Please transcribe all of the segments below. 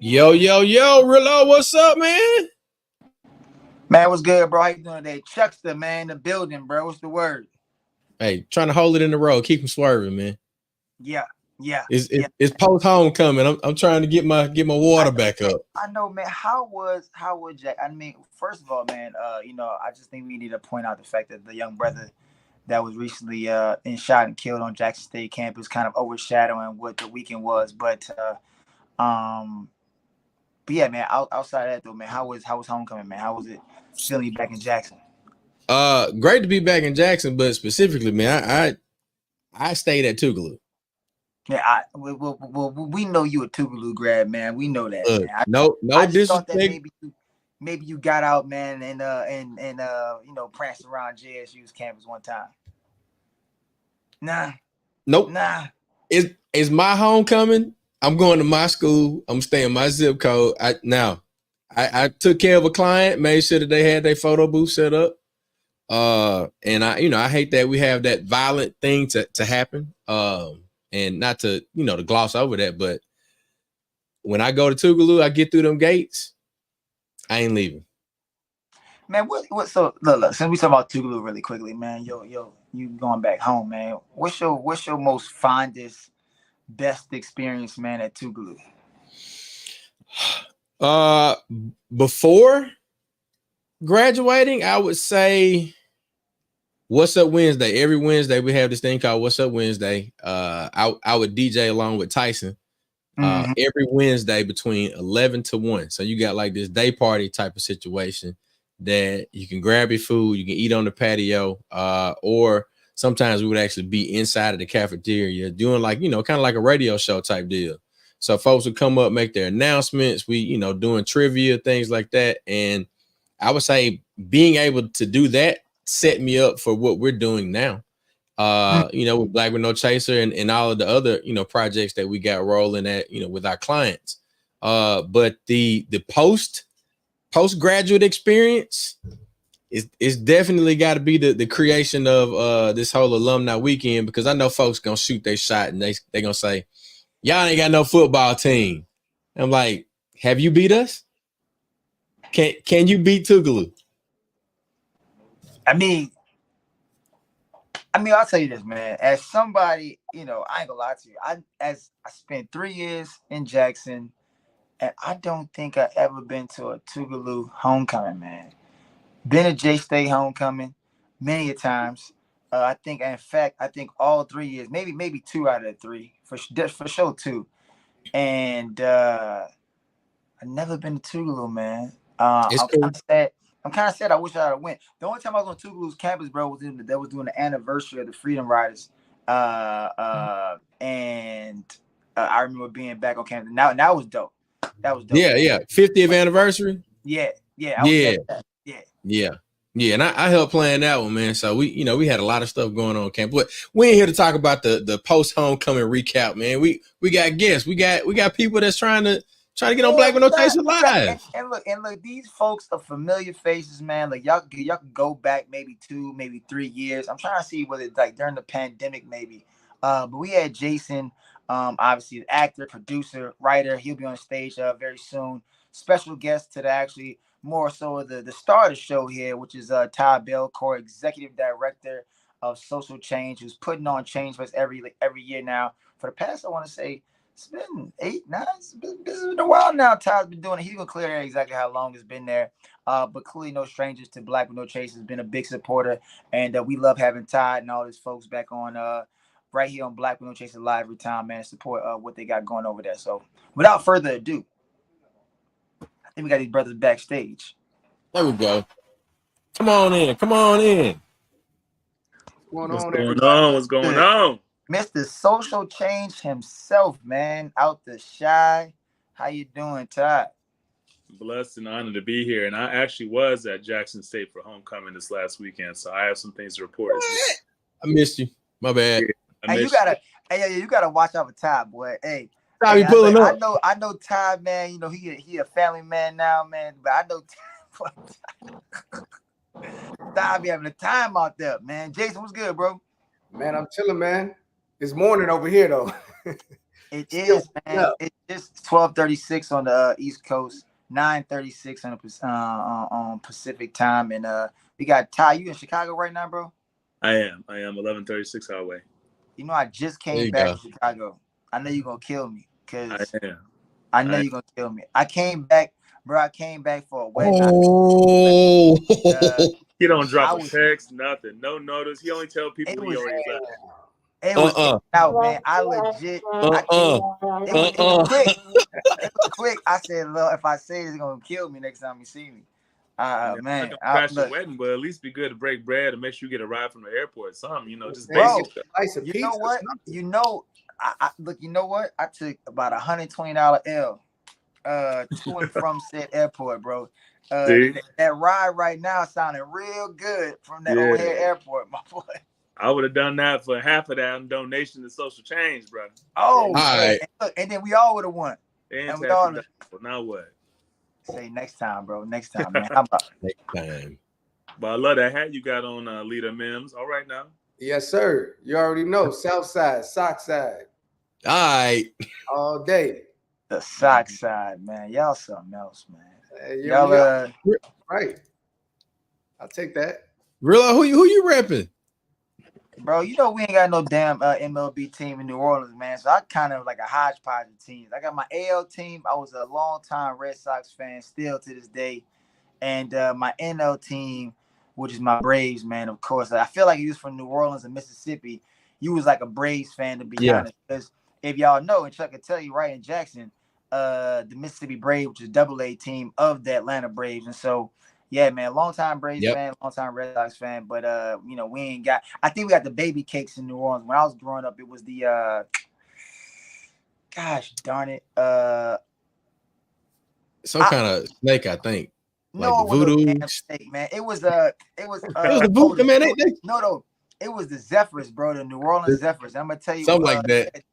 Yo, Rilo, what's up, man? Man, what's good, bro? How you doing today? Chuckster, man, the building, bro. What's the word? Hey, trying to hold it in the road, keep him swerving, man. Yeah. It's post homecoming. I'm trying to get my water back up. I know, man. How was Jack? I mean, first of all, man, I just think we need to point out the fact that the young brother that was recently shot and killed on Jackson State campus kind of overshadowing what the weekend was. But yeah, man. Outside of that, though, man, how was homecoming, man? How was it feeling back in Jackson? Great to be back in Jackson, but specifically, man, I stayed at Tougaloo. Yeah, we know you a Tougaloo grad, man. We know that. Man. No I just disrespect. thought that maybe you got out, man, and pranced around JSU's campus one time. Nah. Nope. Nah. It's my homecoming. I'm going to my school. I'm staying my zip code. I took care of a client, made sure that they had their photo booth set up. And I hate that we have that violent thing to happen. And not to, to gloss over that, but when I go to Tougaloo, I get through them gates, I ain't leaving. Man, what so look, since we talk about Tougaloo really quickly, man, you going back home, man. What's your most fondest, best experience, man, at Tougaloo? Before graduating, I would say What's Up Wednesday. Every Wednesday we have this thing called What's Up Wednesday. I would DJ along with Tyson every Wednesday between 11 to 1. So you got like this day party type of situation that you can grab your food, you can eat on the patio, or sometimes we would actually be inside of the cafeteria doing like, kind of like a radio show type deal. So folks would come up, make their announcements. We, doing trivia, things like that. And I would say being able to do that set me up for what we're doing now. With Black with No Chaser and all of the other, projects that we got rolling at, with our clients. But the postgraduate experience is definitely got to be the creation of this whole alumni weekend, because I know folks gonna shoot their shot and they gonna say, y'all ain't got no football team. I'm like, have you beat us? Can you beat Tougaloo? I mean, I'll tell you this, man. As somebody, I ain't gonna lie to you. I spent 3 years in Jackson, and I don't think I ever been to a Tougaloo homecoming, man. Been a J-State homecoming many a times. I think all 3 years, maybe 2 out of the 3, for sure 2. And I never been to Tougaloo, man. I'm kind of sad. I wish I had went. The only time I was on Tougaloo's campus, bro, was they was doing the anniversary of the Freedom Riders, and I remember being back on campus. Now that was dope. Yeah. 50th anniversary. Yeah. And I helped plan that one, man. So we had a lot of stuff going on campus. But we ain't here to talk about the post homecoming recap, man. We got guests. We got people that's trying to get on Black with No Chaser live. And look, these folks are familiar faces, man. Like y'all can go back maybe 2, maybe 3 years. I'm trying to see whether it's like during the pandemic, maybe. But we had Jason, obviously the actor, producer, writer. He'll be on stage very soon. Special guest to actually more so the star of the show here, which is Todd Belcore, executive director of social change, who's putting on ChangeFest every year now. For the past, I want to say, it's been 8, 9. It's been a while now. Todd's been doing it. He's gonna clear air exactly how long it's been there. But clearly, no strangers to Black with No Chase has been a big supporter, and we love having Todd and all his folks back on right here on Black with No Chase Live every time, man. Support what they got going over there. So, without further ado, I think we got these brothers backstage. There we go. Come on in. Come on in. What's going on? What's going on? Mr. Social Change himself, man, out the shy. How you doing, Todd? Blessed and honored to be here. And I actually was at Jackson State for homecoming this last weekend, so I have some things to report. I missed you. My bad. Yeah, you gotta watch out for Todd, boy. Hey, Todd be pulling up. I know Todd, man. You know he a family man now, man. But I know Todd be having a time out there, man. Jason, what's good, bro? Man, I'm chilling, man. It's morning over here, though. It is, man. It's just 12:36 on the East Coast, 9:36 on Pacific time, and we got Ty. You in Chicago right now, bro? I am 11:36 our way. You know, I just came back to Chicago. I know you're gonna kill me because I know you're gonna kill me. I came back, bro. I came back for a wedding. Oh, he don't drop a text, nothing, no notice. He only tell people he already left. It was out, man. I legit. It was quick. It was quick. I said, "Look, if I say it's gonna kill me next time you see me." Man, crash your wedding, but at least be good to break bread and make sure you get a ride from the airport. Something, just bro, basic. You know what? Look. You know what? I took about $120 L, to and from said airport, bro. That ride right now sounded real good from that O'Hare Airport, my boy. I would have done that for half of that in donation to social change, bro. Oh, all right. And then we all would have won. And we all now what? Say next time, bro. Next time, man. How about next time? But I love that hat you got on, Leader Mimms. All right now. Yes, sir. You already know. South side, sock side. All right. All day. The sock side, man. Y'all something else, man. Y'all right. I'll take that. Really? Who you repping? Bro, you know we ain't got no damn MLB team in New Orleans, man. So I kind of like a hodgepodge of teams. I got my AL team. I was a long-time Red Sox fan, still to this day. And my NL team, which is my Braves, man, of course. I feel like you was from New Orleans and Mississippi. You was like a Braves fan, to be honest. Because if y'all know, and Chuck can tell you right in Jackson, the Mississippi Braves, which is AA team of the Atlanta Braves. And so, yeah, man, long-time Braves fan, long-time Red Sox fan. But, we ain't got – I think we got the baby cakes in New Orleans. When I was growing up, it was the gosh darn it. Some kind of snake, I think. No, like voodoo snake, man. It was the voodoo, man. No. It was the Zephyrs, bro, the New Orleans Zephyrs. I'm going to tell you. Something like that.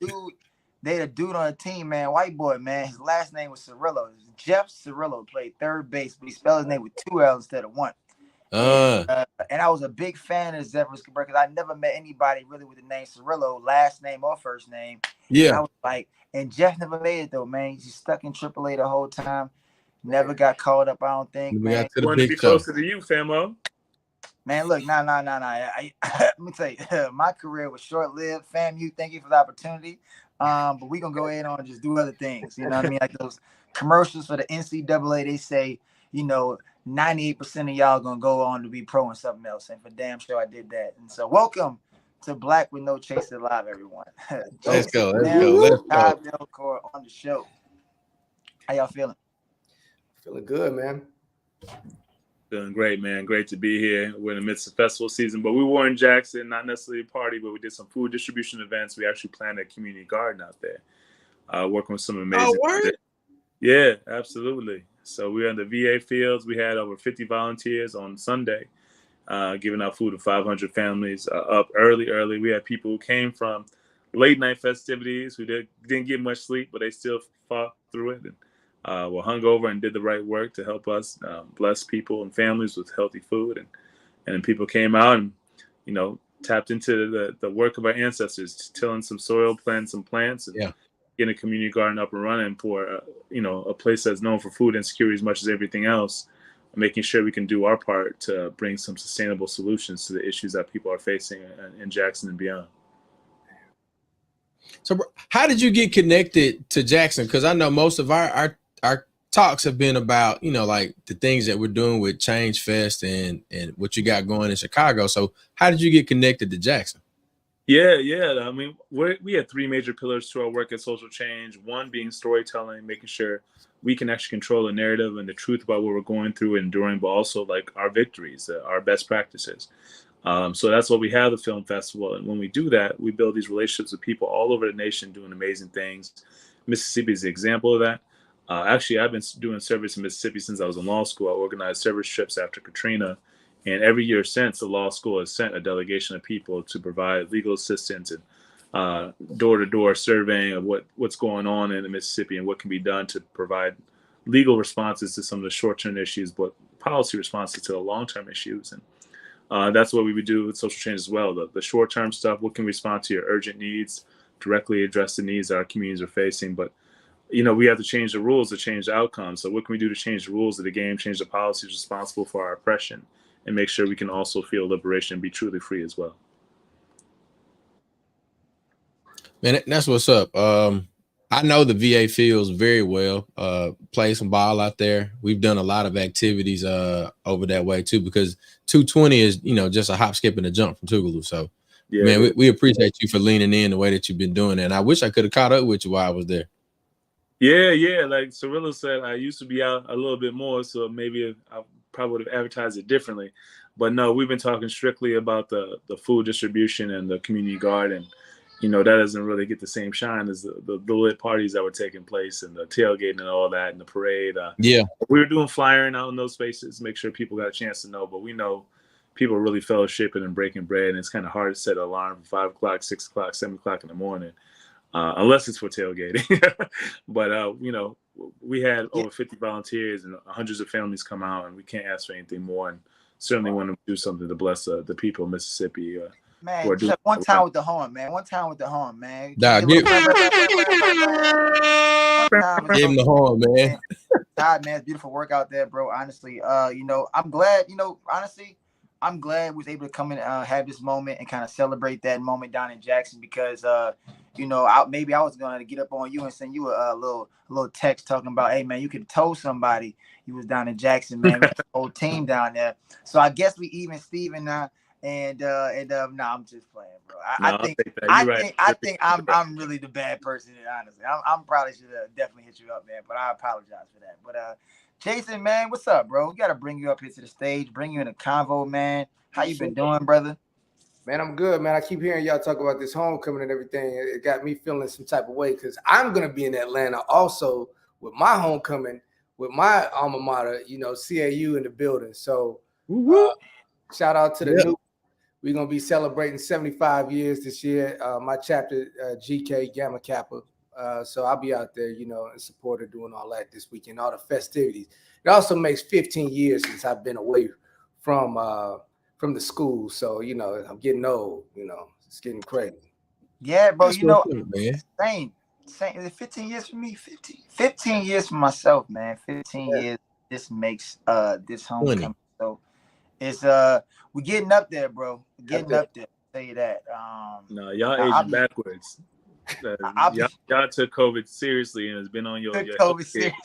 They had a dude on the team, man, white boy, man. His last name was Cirillo. Jeff Cirillo played third base, but he spelled his name with 2 L's instead of 1. And I was a big fan of Zephyrs because I never met anybody really with the name Cirillo, last name or first name. Yeah. And I was like, and Jeff never made it though, man. He's stuck in AAA the whole time. Never got called up, I don't think. We man. got to be closer to you, Famo. Man, look, nah. Let me tell you, my career was short-lived. FAMU, thank you for the opportunity. But we gonna go ahead on and just do other things. You know what I mean? Like those commercials for the NCAA, they say, 98% of y'all gonna go on to be pro and something else. And for damn sure I did that. And so welcome to Black with No Chaser Live, everyone. Let's go. Todd Belcore on the show. How y'all feeling? Feeling good, man. Feeling great, man. Great to be here. We're in the midst of festival season, but we were in Jackson, not necessarily a party, but we did some food distribution events. We actually planned a community garden out there, working with some amazing. Yeah, absolutely. So we were in the VA fields. We had over 50 volunteers on Sunday, giving out food to 500 families up early. We had people who came from late night festivities who didn't get much sleep, but they still fought through it and were hungover and did the right work to help us bless people and families with healthy food. And then people came out and, tapped into the work of our ancestors, tilling some soil, planting some plants, and getting a community garden up and running for, a place that's known for food insecurity as much as everything else. making sure we can do our part to bring some sustainable solutions to the issues that people are facing in Jackson and beyond. So how did you get connected to Jackson? Because I know most of our talks have been about, like the things that we're doing with ChangeFest and what you got going in Chicago. So how did you get connected to Jackson? Yeah. I mean, we had three major pillars to our work at Social Change. One being storytelling, making sure we can actually control the narrative and the truth about what we're going through and enduring, but also like our victories, our best practices. So that's why we have the film festival. And when we do that, we build these relationships with people all over the nation doing amazing things. Mississippi is the example of that. Actually, I've been doing service in Mississippi since I was in law school. I organized service trips after Katrina. And every year since, the law school has sent a delegation of people to provide legal assistance and door-to-door surveying of what's going on in Mississippi and what can be done to provide legal responses to some of the short-term issues, but policy responses to the long-term issues. And that's what we would do with Social Change as well. The short-term stuff, what can respond to your urgent needs, directly address the needs that our communities are facing. But, we have to change the rules to change the outcomes. So what can we do to change the rules of the game, change the policies responsible for our oppression, and make sure we can also feel liberation and be truly free as well. Man, that's what's up. I know the VA feels very well. Play some ball out there. We've done a lot of activities over that way too, because 220 is, just a hop, skip, and a jump from Tougaloo. So, yeah, man, we appreciate you for leaning in the way that you've been doing it. And I wish I could have caught up with you while I was there. Yeah. Like Cirilla said, I used to be out a little bit more, so maybe I probably would have advertised it differently. But no, we've been talking strictly about the food distribution and the community garden. That doesn't really get the same shine as the lit parties that were taking place and the tailgating and all that and the parade. Yeah. We were doing flyering out in those spaces, make sure people got a chance to know. But we know people are really fellowshipping and breaking bread. And it's kind of hard to set an alarm for 5 o'clock, 6 o'clock, 7 o'clock in the morning, unless it's for tailgating. But, we had over 50 volunteers and hundreds of families come out, and we can't ask for anything more. And certainly want to do something to bless the people of Mississippi. Man, just one time with the horn, man. One time with the horn, man. Give him the horn, man. Todd, man, it's beautiful work out there, bro. Honestly, I'm glad, I'm glad we was able to come in and have this moment and kind of celebrate that moment down in Jackson because, maybe I was going to get up on you and send you a little text talking about, hey, man, you could have told somebody you was down in Jackson, man. We had the whole team down there. So I guess we even Steven now. And I'm just playing, bro. I think I'm really the bad person, honestly. I'm probably should have definitely hit you up, man, but I apologize for that. But Jason, man, what's up, bro? We gotta bring you up here to the stage, bring you in a convo, man. How you been doing, brother? Man, I'm good, man. I keep hearing y'all talk about this homecoming and everything. It got me feeling some type of way because I'm gonna be in Atlanta also with my homecoming, with my alma mater, CAU in the building. So shout out to the new. We're going to be celebrating 75 years this year. My chapter, GK Gamma Kappa. So I'll be out there, in support of doing all that this weekend, all the festivities. It also makes 15 years since I've been away from the school. So, I'm getting old, it's getting crazy. Yeah, bro, same. Is it 15 years for me? 15 years for myself, man. 15 years. This makes this homecoming. So it's we're getting up there, bro. We're getting up there. I'll tell you that. No, y'all aging backwards. Y'all took COVID seriously and it's been on your COVID serious.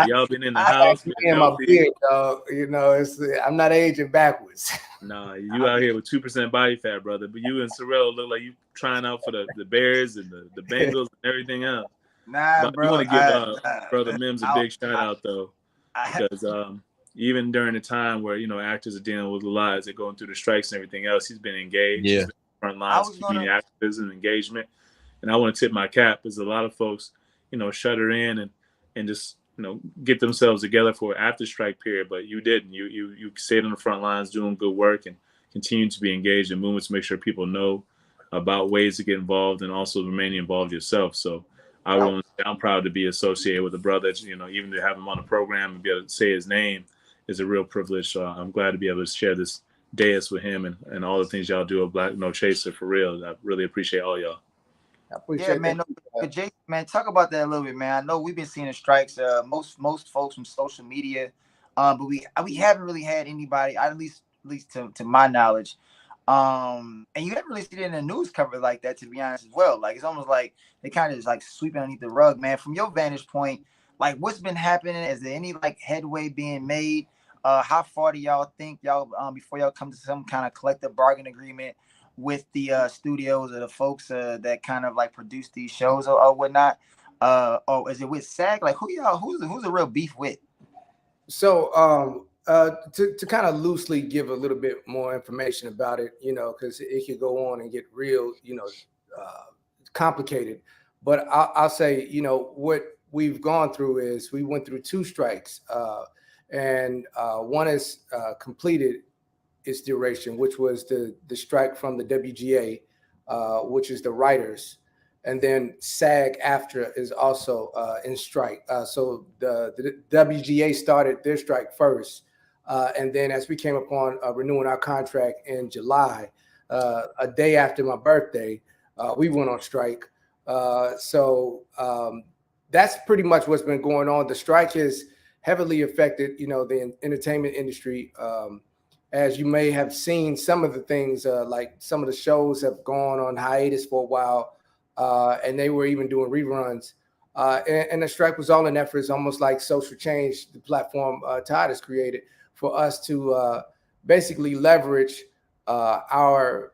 Y'all been in the house. In my beard, dog. I'm not aging backwards. Nah, you out here with 2% body fat, brother. But you and Sorrell look like you trying out for the Bears and the Bengals and everything else. Nah, but bro. I want to give Brother Mimms a big shout out though, because even during the time where actors are dealing with the lives, they're going through the strikes and everything else, he's been engaged. He's been front lines, community activism, engagement, and I want to tip my cap because a lot of folks, shutter in and just get themselves together for after strike period, but you didn't. You stayed on the front lines doing good work and continue to be engaged in movements to make sure people know about ways to get involved and also remaining involved yourself. So I'm proud to be associated with a brother. Even to have him on the program and be able to say his name is a real privilege. So I'm glad to be able to share this dais with him and all the things y'all do at Black No Chaser for real. I really appreciate all y'all. Man. Jason, man, talk about that a little bit, man. I know we've been seeing the strikes. Most folks from social media But we haven't really had anybody, at least to my knowledge. And you haven't really seen it in the news cover like that, to be honest, as well. Like, it's almost like they kind of just like sweeping underneath the rug, man. From your vantage point, like, what's been happening? Is there any like headway being made? How far do y'all think y'all before y'all come to some kind of collective bargain agreement with the studios or the folks that kind of like produce these shows or whatnot? Or is it with SAG? Like, who's the real beef with? So to kind of loosely give a little bit more information about it, because it could go on and get real, complicated. But I'll say, what we've gone through is we went through 2 strikes, and one is completed its duration, which was the strike from the WGA, which is the writers. And then SAG after is also in strike. So the WGA started their strike first. And then as we came upon renewing our contract in July, a day after my birthday, we went on strike. So that's pretty much what's been going on. The strike has heavily affected, the entertainment industry. As you may have seen, some of the things, like some of the shows have gone on hiatus for a while. And they were even doing reruns. And the strike was all in efforts, almost like Social Change, the platform Todd has created, for us to basically leverage our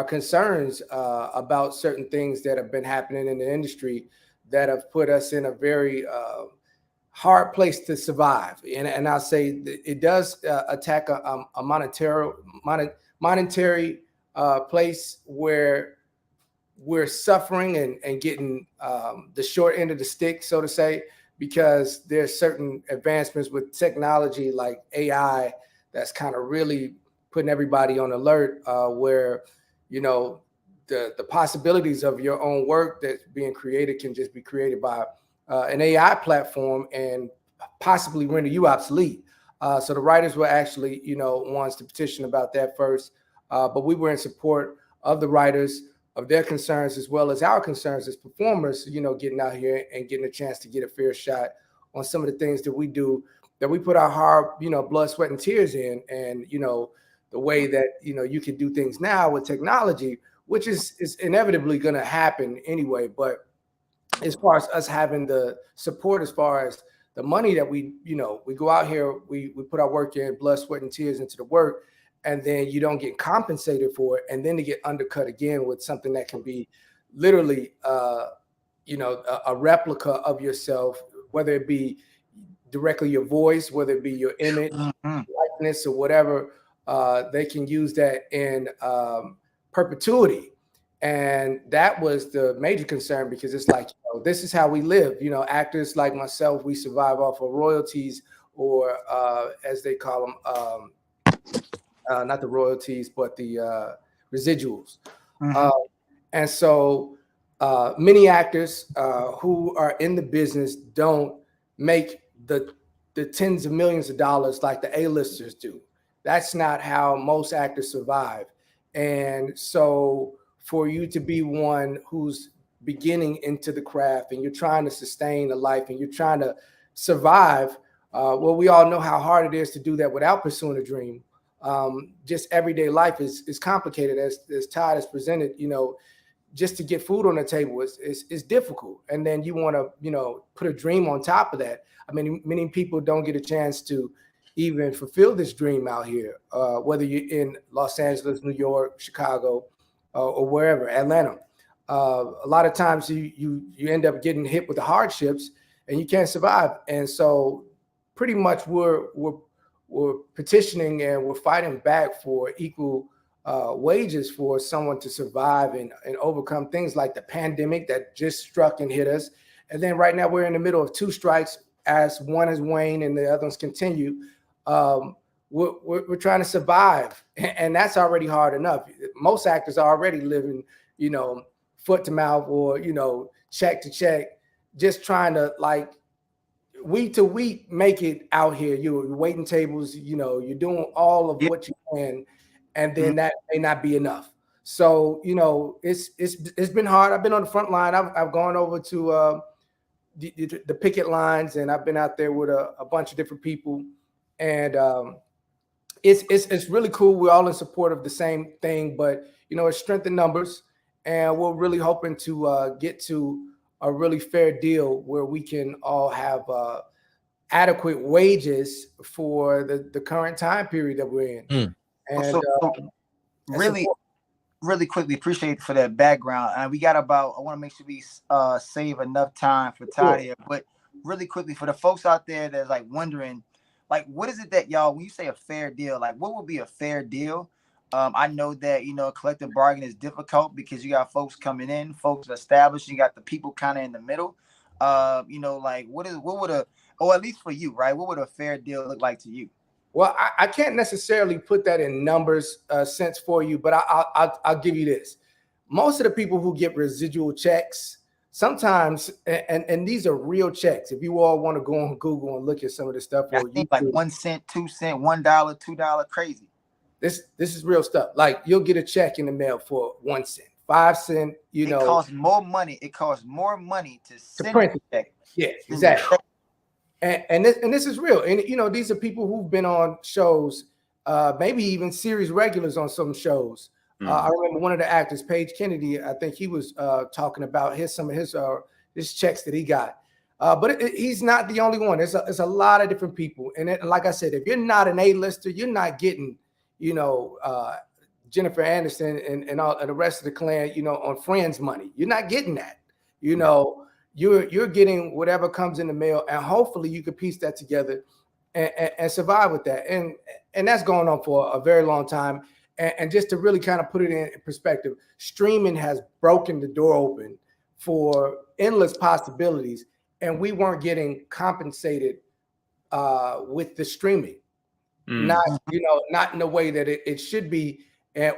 concerns about certain things that have been happening in the industry that have put us in a very hard place to survive. And I'll say it does attack a monetary place where we're suffering and getting the short end of the stick, so to say, because there's certain advancements with technology like AI that's kind of really putting everybody on alert, where, the possibilities of your own work that's being created can just be created by an AI platform and possibly render you obsolete. So the writers were actually, ones to petition about that first, but we were in support of the writers, of their concerns, as well as our concerns as performers, getting out here and getting a chance to get a fair shot on some of the things that we do, that we put our hard, blood, sweat, and tears in. And, the way that, you can do things now with technology, which is inevitably going to happen anyway. But as far as us having the support, as far as the money that we go out here, we put our work in, blood, sweat, and tears into the work, and then you don't get compensated for it, and then to get undercut again with something that can be literally, a replica of yourself, whether it be directly your voice, whether it be your image, likeness, or whatever. They can use that in perpetuity. And that was the major concern, because it's like, this is how we live. Actors like myself, we survive off of royalties, or as they call them, not the royalties, but the residuals. And so many actors who are in the business don't make the tens of millions of dollars like the A-listers do. That's not how most actors survive. And so for you to be one who's beginning into the craft, and you're trying to sustain a life, and you're trying to survive, well, we all know how hard it is to do that without pursuing a dream. Just everyday life is complicated, as Todd has presented. Just to get food on the table is difficult, and then you want to put a dream on top of that. I mean, many people don't get a chance to even fulfill this dream out here, whether you're in Los Angeles, New York, Chicago, or wherever, Atlanta. A lot of times you end up getting hit with the hardships, and you can't survive. And so pretty much we're petitioning, and we're fighting back for equal wages for someone to survive and overcome things like the pandemic that just struck and hit us. And then right now we're in the middle of 2 strikes, as one has waned and the other ones continue. We're trying to survive, and that's already hard enough. Most actors are already living, foot to mouth, or, check to check, just trying to, like, week to week make it out here. You're waiting tables, you're doing all of what you can, and then that may not be enough. So, it's been hard. I've been on the front line. I've gone over to the picket lines, and I've been out there with a bunch of different people, and it's really cool. We're all in support of the same thing, but it's strength in numbers, and we're really hoping to get to a really fair deal where we can all have adequate wages for the current time period that we're in. And really quickly, appreciate for that background. And we got I want to make sure we save enough time for Todd here, but really quickly for the folks out there that's like wondering, like, what is it that y'all, when you say a fair deal, like what would be a fair deal? I know that, collective bargaining is difficult because you got folks coming in, folks established, you got the people kind of in the middle. Like what would at least for you, right? What would a fair deal look like to you? Well, I can't necessarily put that in numbers sense for you, but I'll give you this. Most of the people who get residual checks, sometimes, and these are real checks. If you all want to go on Google and look at some of the stuff, I think like 1 cent, 2 cent, $1, $2, crazy. This is real stuff. Like you'll get a check in the mail for 1 cent, 5 cent. It costs more money. It costs more money to send print a check. Yeah, exactly. And this is real. And these are people who've been on shows, maybe even series regulars on some shows. I remember one of the actors, Paige Kennedy, I think he was talking about some of his checks that he got. But he's not the only one. There's a lot of different people. And like I said, if you're not an A-lister, you're not getting, Jennifer Aniston and all and the rest of the clan, on Friends money. You're not getting that. You're getting whatever comes in the mail, and hopefully you can piece that together and survive with that. And that's going on for a very long time. And just to really kind of put it in perspective, streaming has broken the door open for endless possibilities, and we weren't getting compensated with the streaming, not in the way that it should be,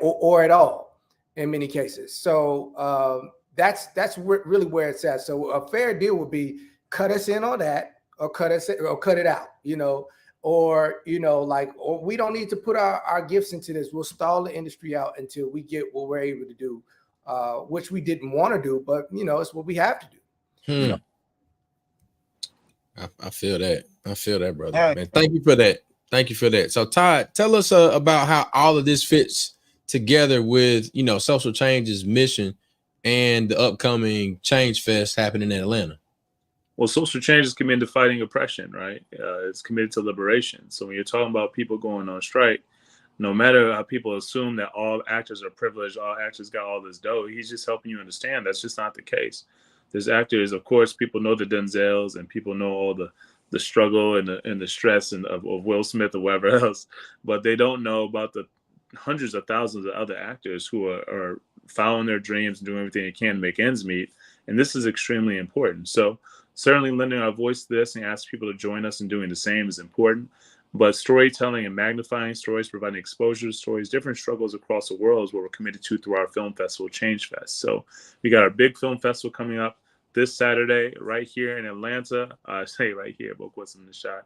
or at all in many cases. So that's really where it's at. So a fair deal would be cut us in on that, or cut it out, or we don't need to put our gifts into this. We'll stall the industry out until we get what we're able to do, which we didn't want to do, but it's what we have to do. I feel that. I feel that, brother. Yeah. Man, thank you for that. Thank you for that. So Todd, tell us about how all of this fits together with Social Change's mission and the upcoming ChangeFest happening in Atlanta. Well, Social Change is committed to fighting oppression, right? It's committed to liberation. So when you're talking about people going on strike, no matter how people assume that all actors are privileged, all actors got all this dough, he's just helping you understand that's just not the case. There's actors, of course, people know the Denzels and people know all the struggle and the stress of Will Smith or whoever else, but they don't know about the hundreds of thousands of other actors who are following their dreams and doing everything they can to make ends meet. And this is extremely important. So certainly lending our voice to this and ask people to join us in doing the same is important. But storytelling and magnifying stories, providing exposure to stories, different struggles across the world is what we're committed to through our film festival, ChangeFest. So we got our big film festival coming up this Saturday right here in Atlanta. I say right here, but what's in the shot.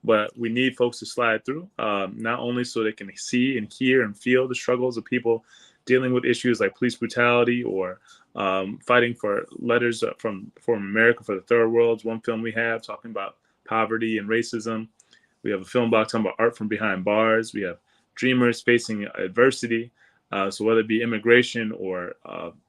But we need folks to slide through, not only so they can see and hear and feel the struggles of people dealing with issues like police brutality or fighting for letters from America for the Third World. One film we have talking about poverty and racism. We have a film about talking about art from behind bars. We have dreamers facing adversity. So whether it be immigration or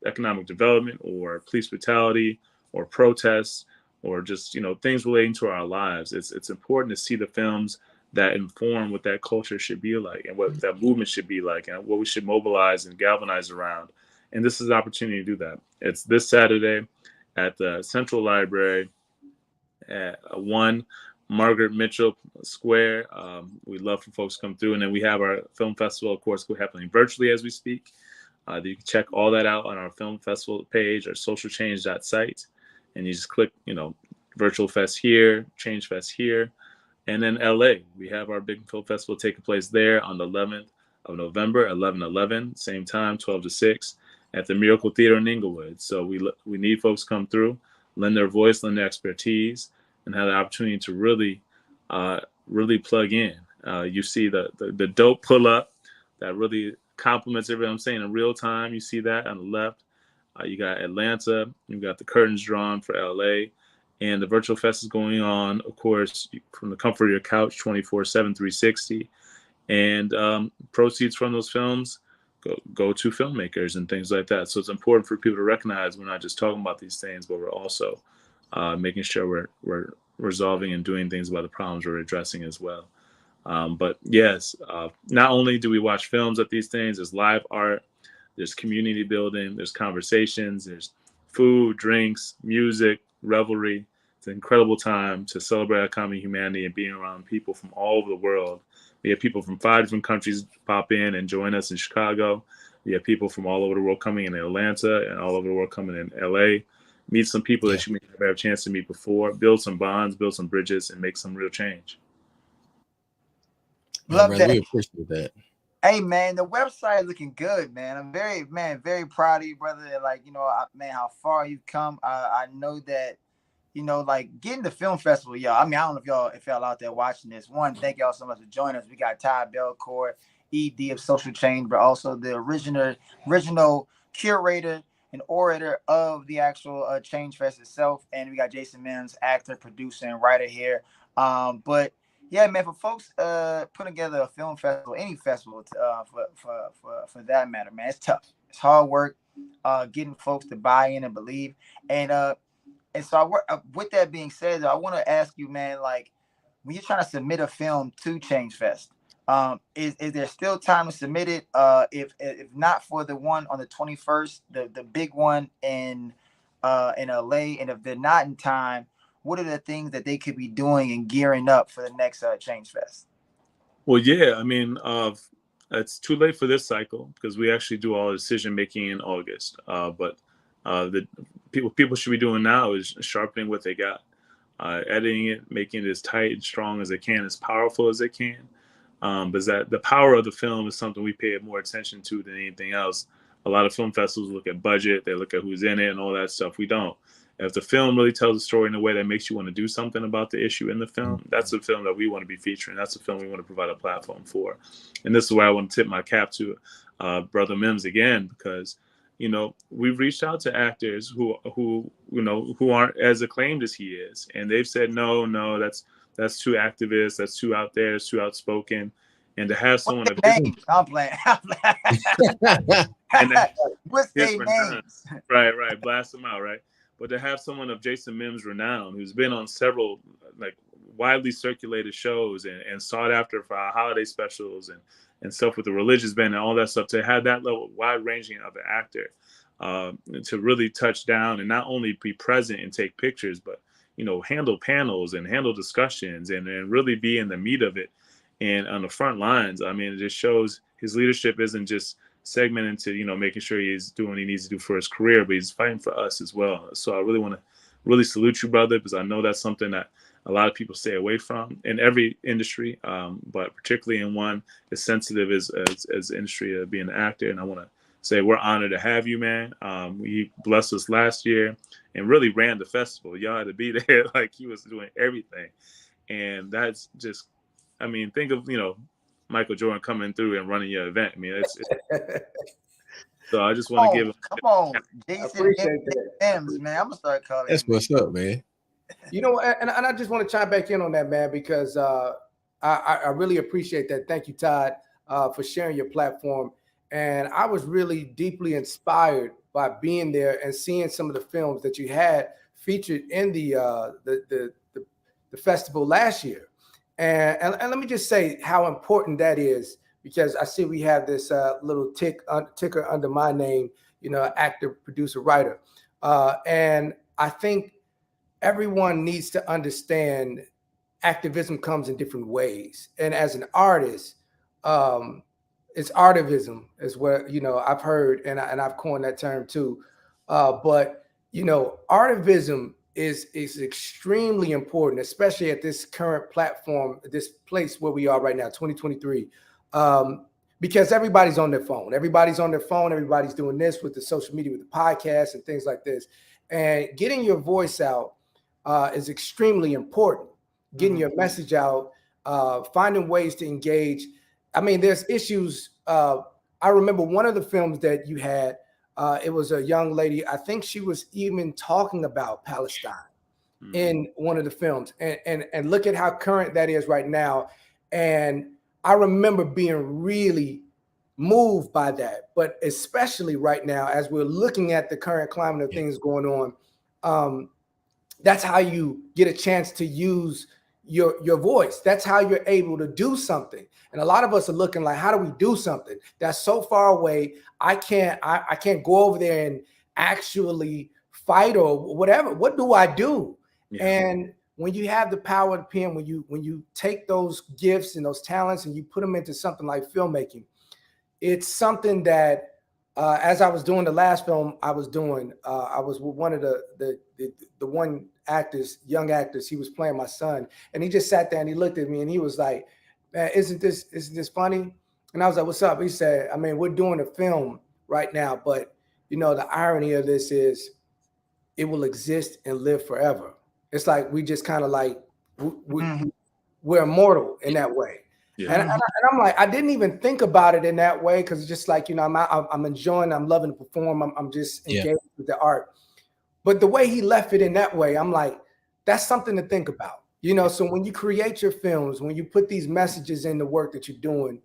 economic development or police brutality or protests or just things relating to our lives, it's important to see the films that inform what that culture should be like and what that movement should be like and what we should mobilize and galvanize around. And this is an opportunity to do that. It's this Saturday at the Central Library at 1 Margaret Mitchell Square. We'd love for folks to come through. And then we have our film festival, of course, happening virtually as we speak. You can check all that out on our film festival page or socialchange.site. And you just click, Virtual Fest here, Change Fest here. And then LA, we have our big film festival taking place there on the 11th of November, 11/11, same time, 12 to 6 at the Miracle Theater in Inglewood. So we need folks to come through, lend their voice, lend their expertise, and have the opportunity to really plug in. You see the dope pull up that really complements everything I'm saying in real time. You see that on the left. You got Atlanta, you got the curtains drawn for LA, And the virtual fest is going on, of course, from the comfort of your couch, 24/7, 360. And proceeds from those films go to filmmakers and things like that. So it's important for people to recognize we're not just talking about these things, but we're also making sure we're resolving and doing things about the problems we're addressing as well. But yes, not only do we watch films at these things, there's live art, there's community building, there's conversations, there's food, drinks, music, revelry. It's an incredible time to celebrate our common humanity and being around people from all over the world. We have people from 5 different countries pop in and join us in Chicago. We have people from all over the world coming in Atlanta and all over the world coming in LA. Meet some people that you may never have a chance to meet before, build some bonds, build some bridges, and make some real change. Love brother, that. we appreciate that. Hey man, the website is looking good, man. I'm very proud of you, brother. Like, man, how far you've come. I know that, like getting the film festival, y'all. I mean, I don't know if y'all out there watching this. One, thank y'all so much for joining us. We got Todd Belcore, ED of Social Change, but also the original curator and orator of the actual ChangeFest itself. And we got Jason Mimms, actor, producer, and writer here. But yeah, man, for folks putting together a film festival, any festival for that matter, man, it's tough. It's hard work getting folks to buy in and believe. And so with that being said, I want to ask you, man, like when you're trying to submit a film to ChangeFest, is there still time to submit it? If not for the one on the 21st, the big one in LA, and if they're not in time, what are the things that they could be doing and gearing up for the next ChangeFest? Well, yeah, I mean, it's too late for this cycle because we actually do all the decision making in August. But the people should be doing now is sharpening what they got, editing it, making it as tight and strong as they can, as powerful as they can. But that the power of the film is something we pay more attention to than anything else. A lot of film festivals look at budget, they look at who's in it and all that stuff. We don't. If the film really tells a story in a way that makes you want to do something about the issue in the film, that's a film that we want to be featuring. That's a film we want to provide a platform for. And this is where I want to tip my cap to Brother Mimms again, because, we've reached out to actors who aren't as acclaimed as he is. And they've said, no, that's too activist, that's too out there, it's too outspoken. And to have someone of his names, I'm playing. What's their names? Right, blast them out, right? But to have someone of Jason Mimms' renown, who's been on several widely circulated shows and sought after for our holiday specials and stuff with the religious band and all that stuff, to have that level wide ranging of an actor to really touch down and not only be present and take pictures, but handle panels and handle discussions and really be in the meat of it and on the front lines. I mean, it just shows his leadership isn't just segment into making sure he's doing what he needs to do for his career, but he's fighting for us as well. So I really want to really salute you, brother, because I know that's something that a lot of people stay away from in every industry, but particularly in one as sensitive as the industry of being an actor. And I want to say we're honored to have you, man. He blessed us last year and really ran the festival. Y'all had to be there like he was doing everything. And that's just, I mean, think of, Michael Jordan coming through and running your event. I mean, it's so I just want to give him. Come on, Jason Mimms, man. I'm gonna start calling. That's what's up, man. And I just want to chime back in on that, man, because I really appreciate that. Thank you, Todd, for sharing your platform. And I was really deeply inspired by being there and seeing some of the films that you had featured in the festival last year. And let me just say how important that is, because I see we have this little ticker under my name, actor, producer, writer. And I think everyone needs to understand activism comes in different ways. And as an artist, it's artivism is what, I've heard, and I've coined that term too. But, artivism is extremely important, especially at this current platform, this place where we are right now, 2023, because everybody's on their phone. Everybody's doing this with the social media, with the podcasts and things like this. And getting your voice out is extremely important. Getting your message out, finding ways to engage. I mean, there's issues. I remember one of the films that you had, it was a young lady. I think she was even talking about Palestine. in one of the films, and look at how current that is right now. And I remember being really moved by that, but especially right now, as we're looking at the current climate of things going on, that's how you get a chance to use your voice. That's how you're able to do something. And a lot of us are looking like, how do we do something that's so far away? I can't go over there and actually fight or whatever. What do I do? And when you have the power of the pen, when you take those gifts and those talents and you put them into something like filmmaking, it's something that as I was doing the last film I was doing, I was with one of the one actors, young actors. He was playing my son, and he just sat there and he looked at me and he was like, "Man, isn't this funny?" And I was like, "What's up?" He said, "I mean, we're doing a film right now, but you know, the irony of this is it will exist and live forever. It's like we just kind of like we're immortal in that way." And I'm like, I didn't even think about it in that way, because it's just like, you know, I'm enjoying, I'm loving to perform, I'm just engaged with the art. But the way he left it in that way, I'm like, that's something to think about, you know. So when you create your films, when you put these messages in the work that you're doing,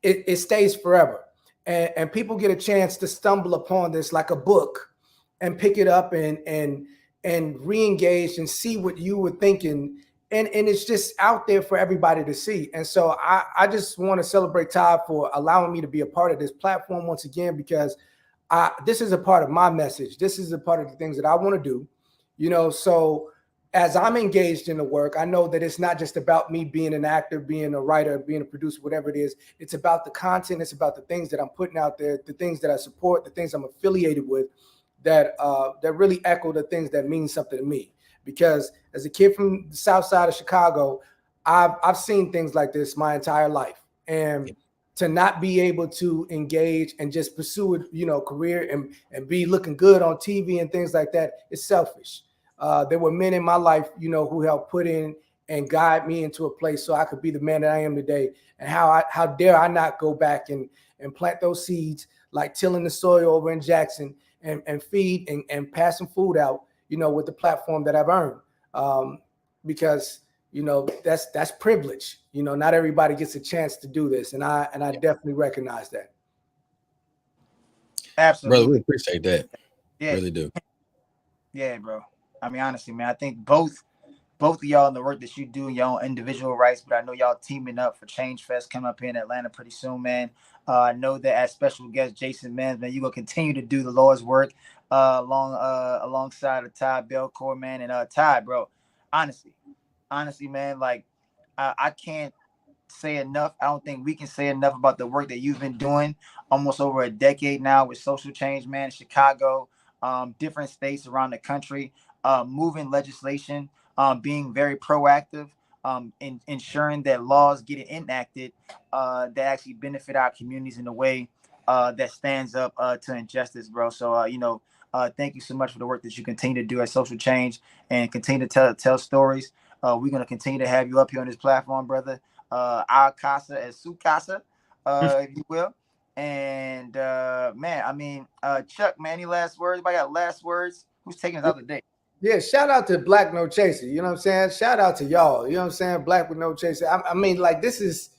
it stays forever, and people get a chance to stumble upon this like a book and pick it up and re-engage and see what you were thinking. And it's just out there for everybody to see. And so I just want to celebrate Todd for allowing me to be a part of this platform once again, because this is a part of my message. This is a part of the things that I want to do, you know. So as I'm engaged in the work, I know that it's not just about me being an actor, being a writer, being a producer, whatever it is. It's about the content. It's about the things that I'm putting out there, the things that I support, the things I'm affiliated with, that really echo the things that mean something to me. Because as a kid from the South Side of Chicago, I've seen things like this my entire life, and to not be able to engage and just pursue it, you know, career and be looking good on TV and things like that, is selfish. There were men in my life, you know, who helped put in and guide me into a place so I could be the man that I am today. And how dare I not go back and plant those seeds, like tilling the soil over in Jackson, and feed and pass some food out, you know, with the platform that I've earned. Because, you know, that's privilege. You know, not everybody gets a chance to do this. And I definitely recognize that. Absolutely. Brother, we appreciate that. Yeah. Really do. Yeah, bro. I mean, honestly, man, I think both of y'all in the work that you do in your own individual rights, but I know y'all teaming up for ChangeFest coming up here in Atlanta pretty soon, man. I know that as special guest Jason Mimms, man, you're gonna continue to do the Lord's work alongside of Todd Belcore, man. And Todd, bro, honestly, man, like I can't say enough. I don't think we can say enough about the work that you've been doing almost over a decade now with social change, man, in Chicago, different states around the country, moving legislation, being very proactive, in ensuring that laws get enacted that actually benefit our communities in a way that stands up to injustice, bro. So, thank you so much for the work that you continue to do at Social Change and continue to tell stories. We're going to continue to have you up here on this platform, brother. Our casa as su casa, if you will. And man, I mean, Chuck, man, any last words? Anybody got last words? Who's taking us out today? Yeah, shout out to Black No Chaser. You know what I'm saying? Shout out to y'all. You know what I'm saying? Black with No Chaser. I mean, like, this is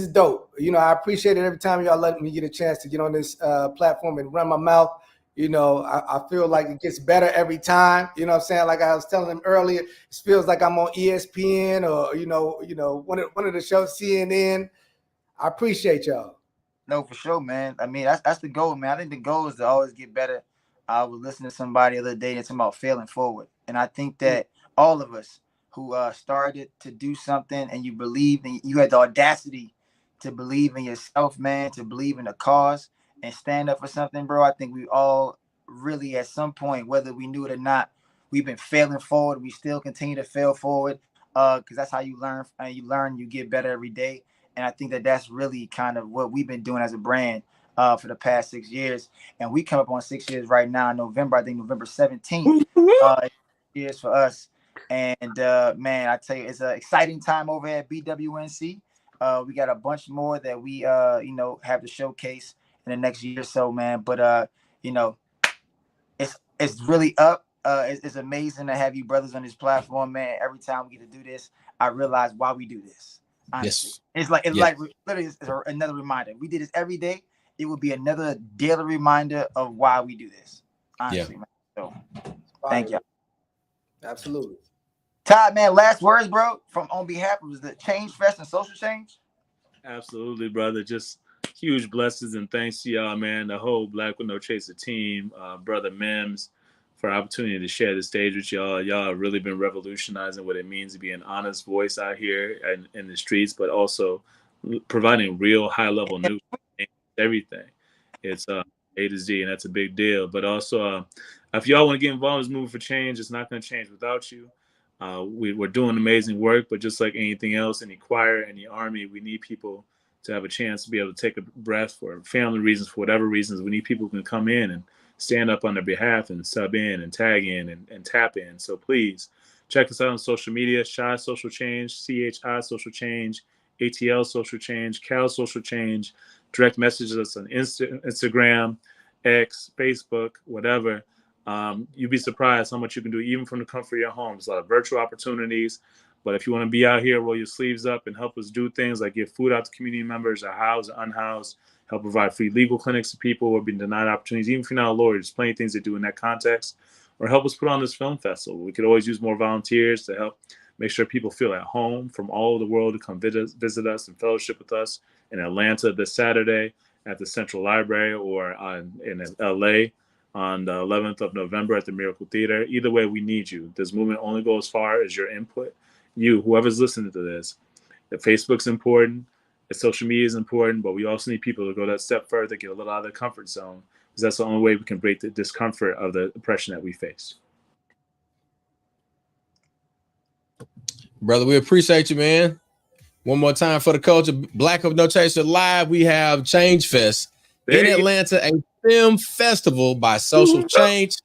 dope. You know, I appreciate it every time y'all let me get a chance to get on this platform and run my mouth. You know, I feel like it gets better every time. You know what I'm saying? Like I was telling them earlier, it feels like I'm on ESPN or you know one of the shows, CNN. I appreciate y'all. No, for sure, man. I mean, that's the goal, man. I think the goal is to always get better. I was listening to somebody the other day that's about failing forward, and I think that all of us who started to do something and you believe and you had the audacity to believe in yourself, man, to believe in a cause and stand up for something, bro. I think we all really, at some point, whether we knew it or not, we've been failing forward. We still continue to fail forward because that's how you learn. You get better every day. And I think that that's really kind of what we've been doing as a brand for the past 6 years. And we come up on 6 years right now in November. I think November 17th years for us. And man, I tell you, it's an exciting time over at BWNC. We got a bunch more that we have to showcase in the next year or so, man. But it's really up. it's amazing to have you brothers on this platform, man. Every time we get to do this, I realize why we do this. Honestly. Yes. It's like literally it's another reminder. If we did this every day, it would be another daily reminder of why we do this. Honestly, man. So thank you. Absolutely. Todd, man, last words, bro, from on behalf of the ChangeFest and social change. Absolutely, brother. Just huge blessings and thanks to y'all, man. The whole Black with No Chaser team, brother Mimms, for opportunity to share the stage with y'all. Y'all have really been revolutionizing what it means to be an honest voice out here and in the streets, but also providing real high-level news. Everything. It's A to Z, and that's a big deal. But also, if y'all want to get involved in this movement for change, it's not going to change without you. We're doing amazing work, but just like anything else, any choir, any army, we need people to have a chance to be able to take a breath for family reasons, for whatever reasons. We need people who can come in and stand up on their behalf and sub in and tag in and tap in. So please check us out on social media: Shy Social Change, CHI Social Change, ATL Social Change, Cal Social Change. Direct message us on Instagram, X, Facebook, whatever. You'd be surprised how much you can do even from the comfort of your home. There's a lot of virtual opportunities. But if you want to be out here, roll your sleeves up and help us do things like give food out to community members, or housed or unhoused, help provide free legal clinics to people who have been denied opportunities. Even if you're not a lawyer, there's plenty of things to do in that context. Or help us put on this film festival. We could always use more volunteers to help make sure people feel at home from all over the world to come visit us and fellowship with us in Atlanta this Saturday at the Central Library, or in LA on the 11th of November at the Miracle Theater. Either way, we need you. This movement only goes as far as your input. You, whoever's listening to this, the Facebook's important, the social media is important, but we also need people to go that step further, get a little out of their comfort zone, because that's the only way we can break the discomfort of the oppression that we face. Brother, we appreciate you, man. One more time for the culture. Black of No Chaser Live. We have ChangeFest in Atlanta, a film festival by Social Change.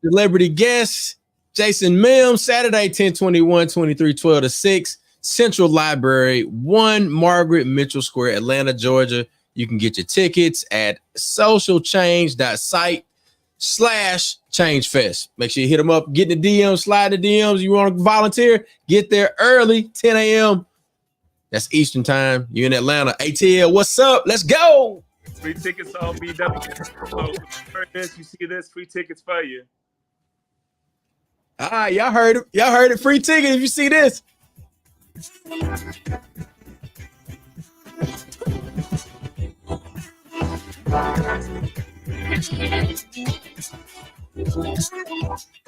Celebrity guests, Jason Mimms, Saturday, 10/21, 23, 12 to 6, Central Library, 1 Margaret Mitchell Square, Atlanta, Georgia. You can get your tickets at socialchange.site/ChangeFest. Make sure you hit them up, get in the DMs, slide the DMs. You want to volunteer, get there early, 10 a.m. That's Eastern time. You're in Atlanta. ATL, what's up? Let's go. Free tickets on BW. So, you see this, free tickets for you. All right, y'all heard it. Y'all heard it. Free ticket if you see this.